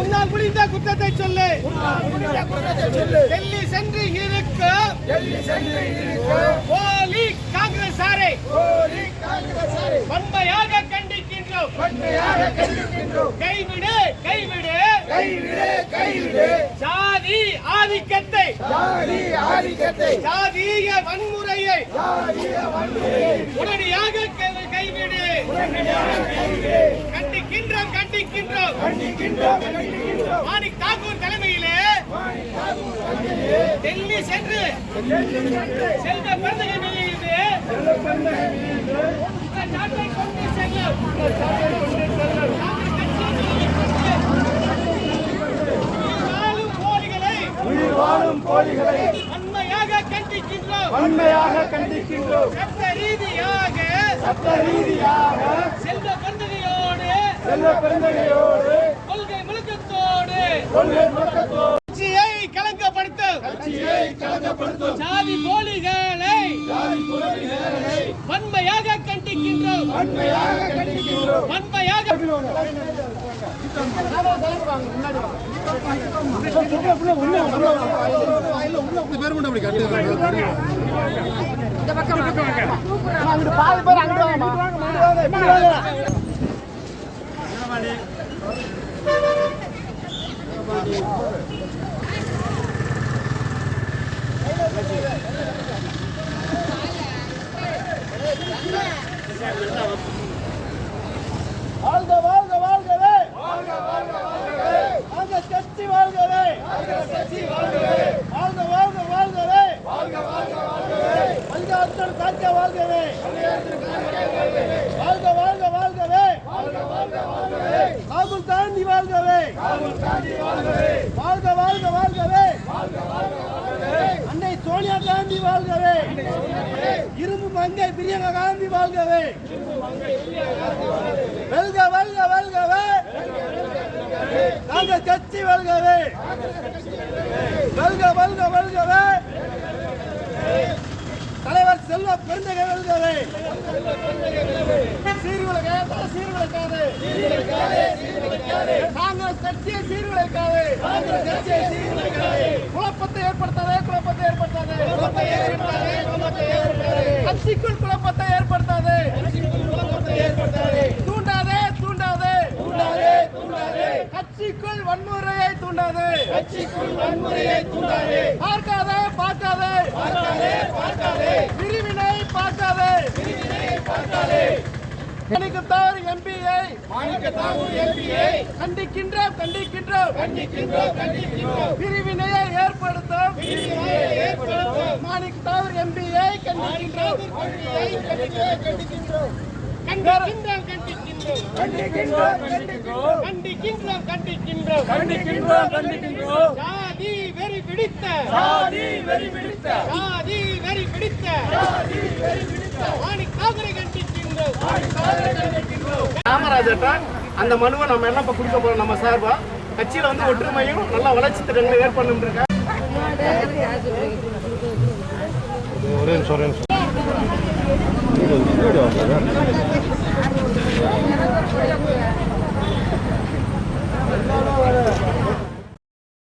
உன்னால் முடிந்த குற்றத்தை சொல்லு. டெல்லி சென்று இருக்க போலி காங்கிரசாரை வன்மையாக கண்டிக்கின்றோம். கைவிடு கைவிடு ஜாதி ஆதிக்கத்தை, ஜாதிய வன்முறையை உடனடியாக கைவிடு. கண்டிக்கின்றோம் கண்டிக்கின்றோம். மாணிக் தாக்கூர் தலைமையிலே டெல்லி சென்று செல்வ பிறந்தகை மீது நாட்டை கொண்டு செல்லும் போலிகளை வன்மையாக கண்டிக்கின்றோம். சட்ட ரீதியாக செல்வ பிறந்தகையோடு கொள்கை முழக்கத்தோடு கட்சியை கலங்கப்படுத்தும் ஜாதி போலிகளை வன்மையாக கண்டிக்கின்றோம். வன்மையாக வாழ்க வாழ்க வாழ்கவே, காங்கிரஸ் கட்சி வாழ்கவே, வாழ்க வாழ்க வாழ்கவே, மல்லிகார்ஜுன் கார்கே வாழ்கவே, வாழ்க வாழ்க வாழ்கவே, ராகுல் காந்தி வாழ்கவே, வாழ்க வாழ்க வாழ்கவே, அன்னை சோனியா காந்தி வாழ்கவே, இரும்பு மங்கை பிரியங்கா காந்தி வாழ்கவே, வெல்க வெல்க வெல்கவே, காங்கிரஸ் கட்சி வெல்கவே, வெல்க வெல்க வெல்கவே, தலைவர் செல்வ பெருந்தகை வெல்கவே. சீர்குலைக்காது காங்கிரஸ் கட்சியை சீர்குலைக்காது. குழப்பத்தை ஏற்படுத்தாதே கட்சிக்குள் குழப்பத்தை ஏற்படுத்தாதே. தூண்டாதே கட்சிக்குள் வன்முறையை தூண்டாதே. பார்க்காதே பிரிவினை பார்க்காதே. மாணிக்கத்தாவூர் எம்பியை கண்டிக்கின்றோம். பிரிவினையை ஏற்படுத்தும் மாணிக்கத்தாவூர் எம்பியை கண்டிக்கின்றோம். ஜாதி வெறி பிடித்த மாணிக் தாக்கூரை கண்டிக்கின்றோம். காமராஜர்ட்ட அந்த மனுவை நம்ம என்ன கொடுக்க போறோம்? நம்ம சார்பா கட்சியில வந்து ஒற்றுமையும் நல்ல வளர்ச்சி திட்டங்களை ஏற்படுத்த இருக்க. ஒரே நிமிஷம்